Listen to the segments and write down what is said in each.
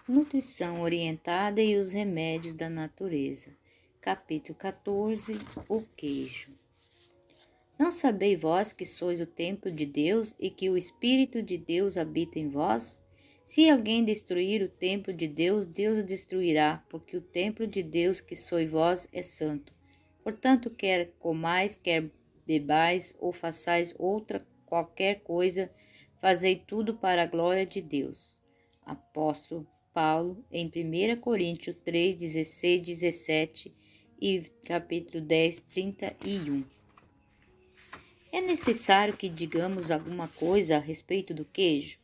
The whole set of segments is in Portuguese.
Nutrição orientada e os remédios da natureza. Capítulo 14. O queijo. Não sabeis vós que sois o templo de Deus e que o Espírito de Deus habita em vós? Se alguém destruir o templo de Deus, Deus o destruirá, porque o templo de Deus que sois vós é santo. Portanto, quer comais, quer bebais, ou façais outra qualquer coisa, fazei tudo para a glória de Deus. Apóstolo Paulo, em 1 Coríntios 3, 16, 17 e capítulo 10, 31. É necessário que digamos alguma coisa a respeito do queijo?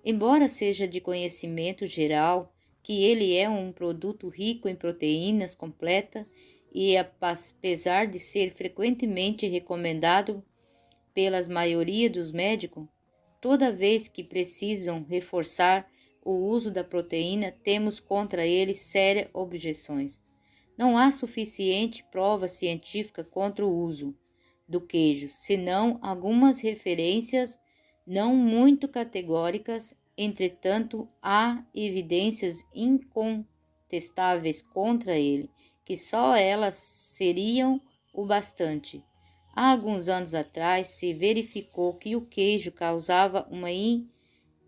Embora seja de conhecimento geral que ele é um produto rico em proteínas completa e apesar de ser frequentemente recomendado pelas maioria dos médicos, toda vez que precisam reforçar o uso da proteína, temos contra ele sérias objeções. Não há suficiente prova científica contra o uso do queijo, senão algumas referências não muito categóricas. Entretanto, há evidências incontestáveis contra ele, que só elas seriam o bastante. Há alguns anos atrás, se verificou que o queijo causava uma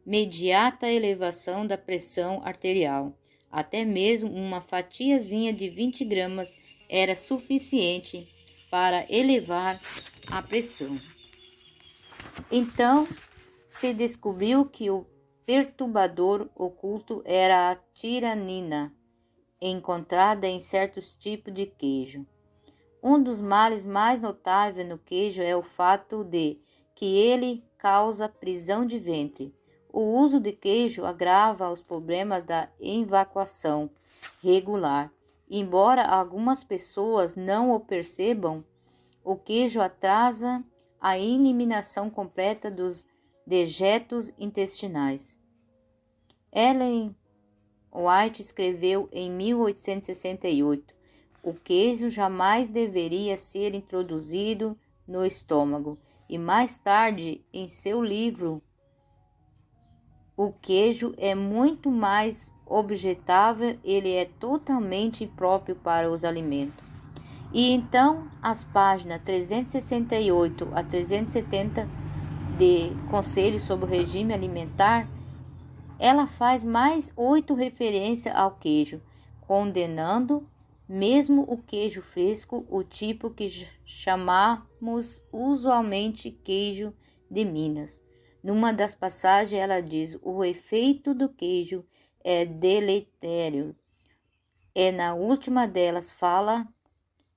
imediata elevação da pressão arterial. Até mesmo uma fatiazinha de 20 gramas era suficiente para elevar a pressão. Então, se descobriu que o perturbador oculto era a tiranina, encontrada em certos tipos de queijo. Um dos males mais notáveis no queijo é o fato de que ele causa prisão de ventre. O uso de queijo agrava os problemas da evacuação regular. Embora algumas pessoas não o percebam, o queijo atrasa a eliminação completa dos dejetos intestinais. Ellen White escreveu em 1868: o queijo jamais deveria ser introduzido no estômago. E mais tarde, em seu livro, o queijo é muito mais objetável, ele é totalmente impróprio para os alimentos. E então, as páginas 368 a 370 de Conselho sobre o Regime Alimentar, ela faz mais 8 referências ao queijo, condenando mesmo o queijo fresco, o tipo que chamamos usualmente queijo de Minas. Numa das passagens ela diz: o efeito do queijo é deletério. E na última delas fala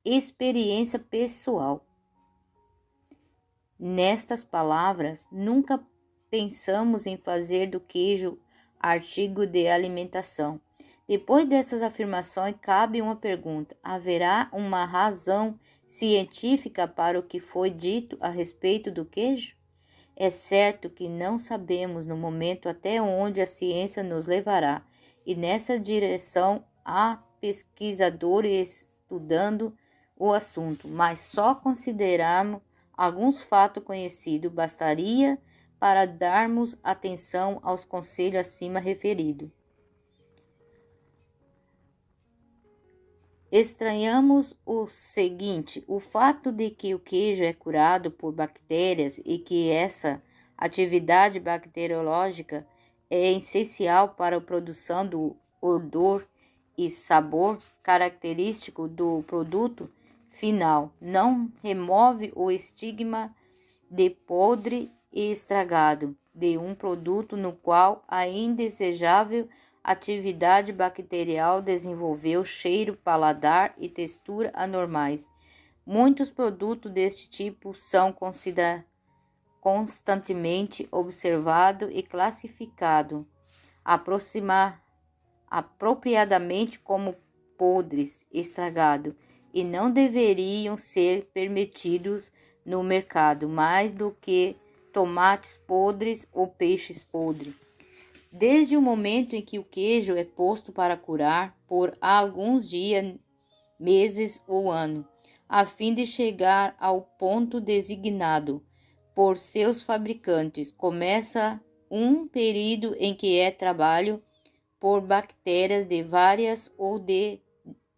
experiência pessoal. Nestas palavras, nunca pensamos em fazer do queijo artigo de alimentação. Depois dessas afirmações, cabe uma pergunta: haverá uma razão científica para o que foi dito a respeito do queijo? É certo que não sabemos no momento até onde a ciência nos levará, e nessa direção há pesquisadores estudando o assunto, mas só considerarmos alguns fatos conhecidos bastaria para darmos atenção aos conselhos acima referidos. Estranhamos o seguinte: o fato de que o queijo é curado por bactérias e que essa atividade bacteriológica é essencial para a produção do odor e sabor característico do produto final não remove o estigma de podre e estragado de um produto no qual a indesejável atividade bacterial desenvolveu cheiro, paladar e textura anormais. Muitos produtos deste tipo são constantemente observados e classificados apropriadamente como podres, estragados, e não deveriam ser permitidos no mercado mais do que tomates podres ou peixes podres. Desde o momento em que o queijo é posto para curar por alguns dias, meses ou ano, a fim de chegar ao ponto designado por seus fabricantes, começa um período em que é trabalho por bactérias de várias ou de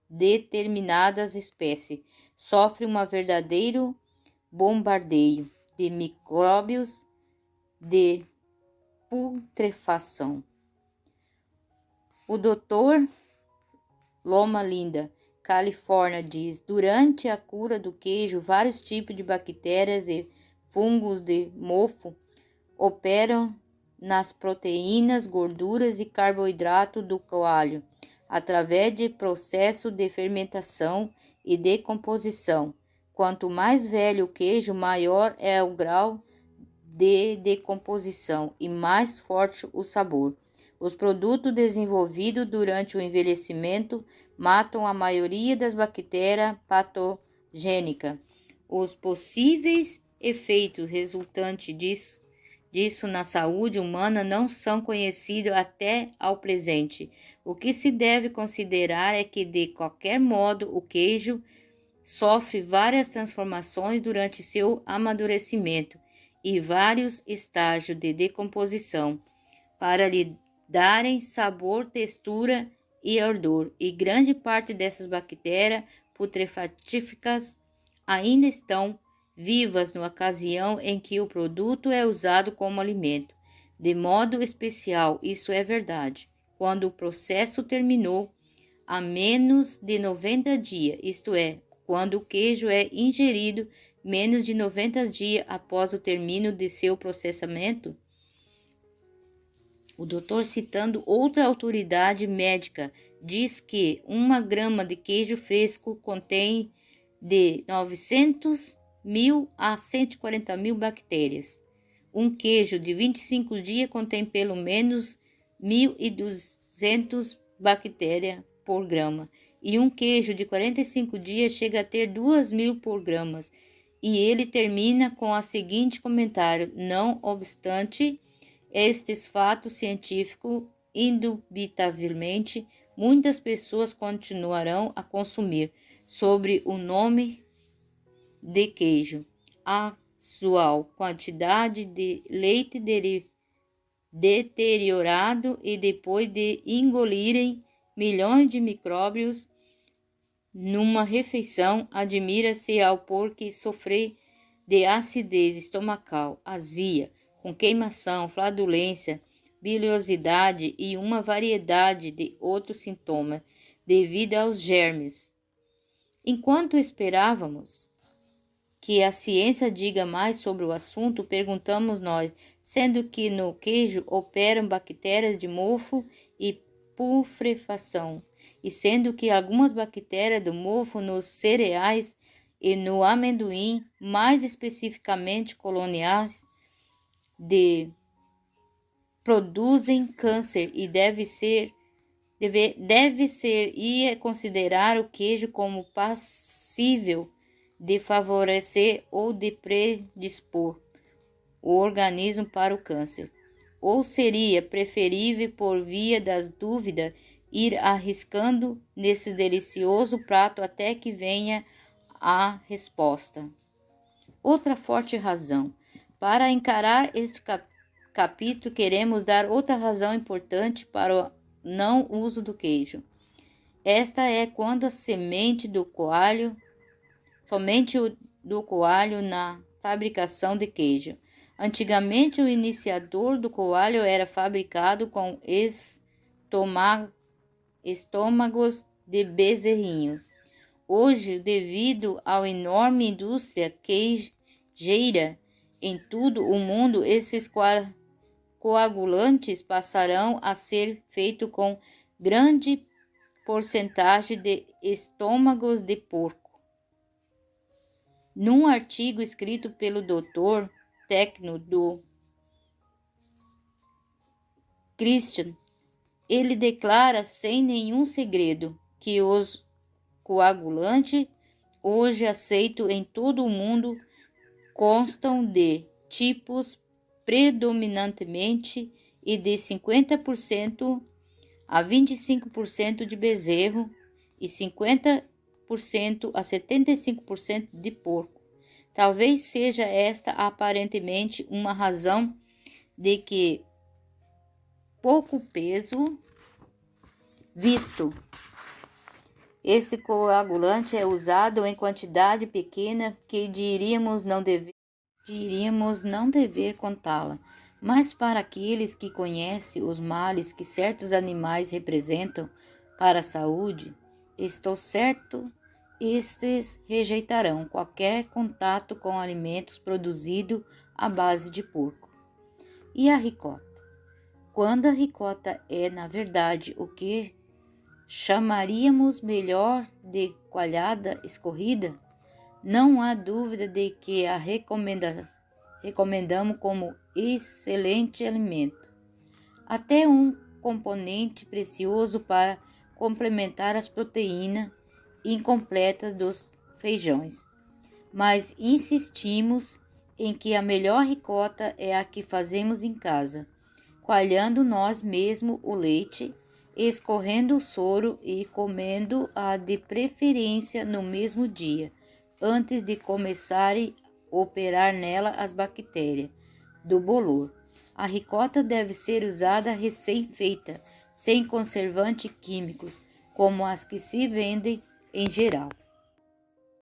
determinadas espécies. Sofre um verdadeiro bombardeio de micróbios de putrefação. O Dr. Loma Linda, Califórnia, diz: durante a cura do queijo, vários tipos de bactérias e fungos de mofo operam nas proteínas, gorduras e carboidrato do coalho, através de processo de fermentação e decomposição. Quanto mais velho o queijo, maior é o grau de decomposição e mais forte o sabor. Os produtos desenvolvidos durante o envelhecimento matam a maioria das bactérias patogênicas. Os possíveis efeitos resultantes disso na saúde humana não são conhecidos até ao presente. O que se deve considerar é que, de qualquer modo, o queijo sofre várias transformações durante seu amadurecimento e vários estágios de decomposição para lhe darem sabor, textura e odor, e grande parte dessas bactérias putrefatíficas ainda estão vivas na ocasião em que o produto é usado como alimento. De modo especial, isso é verdade quando o processo terminou há menos de 90 dias, isto é, quando o queijo é ingerido menos de 90 dias após o término de seu processamento. O doutor, citando outra autoridade médica, diz que 1 grama de queijo fresco contém de 900.000 a 140.000 bactérias. Um queijo de 25 dias contém pelo menos 1.200 bactérias por grama. E um queijo de 45 dias chega a ter 2.000 por gramas. E ele termina com o seguinte comentário: não obstante estes fatos científicos, indubitavelmente, muitas pessoas continuarão a consumir, sob o nome de queijo, a usual quantidade de leite deteriorado e depois de engolirem milhões de micróbios numa refeição, admira-se ao pôr que sofrer de acidez estomacal, azia, com queimação, flatulência, biliosidade e uma variedade de outros sintomas, devido aos germes. Enquanto esperávamos que a ciência diga mais sobre o assunto, perguntamos nós, sendo que no queijo operam bactérias de mofo e putrefação, e sendo que algumas bactérias do mofo nos cereais e no amendoim, mais especificamente coloniais, produzem câncer e deve ser e considerar o queijo como passível de favorecer ou de predispor o organismo para o câncer. Ou seria preferível, por via das dúvidas, ir arriscando nesse delicioso prato até que venha a resposta. Outra forte razão. Para encarar este capítulo, queremos dar outra razão importante para o não uso do queijo. Esta é quando a semente do coalho, somente do coalho na fabricação de queijo. Antigamente, o iniciador do coalho era fabricado com estômagos de bezerrinho. Hoje, devido à enorme indústria queijeira em todo o mundo, esses coagulantes passarão a ser feitos com grande porcentagem de estômagos de porco. Num artigo escrito pelo Dr. Tecno do Christian, ele declara sem nenhum segredo que os coagulantes hoje aceitos em todo o mundo constam de tipos predominantemente e de 50% a 25% de bezerro e 50% a 75% de porco. Talvez seja esta aparentemente uma razão de que pouco peso visto. Esse coagulante é usado em quantidade pequena que diríamos não dever contá-la, mas para aqueles que conhecem os males que certos animais representam para a saúde, estou certo, estes rejeitarão qualquer contato com alimentos produzidos à base de porco. E a ricota? Quando a ricota é, na verdade, o que chamaríamos melhor de coalhada escorrida, não há dúvida de que a recomendamos como excelente alimento. Até um componente precioso para complementar as proteínas incompletas dos feijões. Mas insistimos em que a melhor ricota é a que fazemos em casa, coalhando nós mesmos o leite, escorrendo o soro e comendo-a de preferência no mesmo dia, antes de começarem a operar nela as bactérias do bolor. A ricota deve ser usada recém-feita, sem conservantes químicos, como as que se vendem em geral.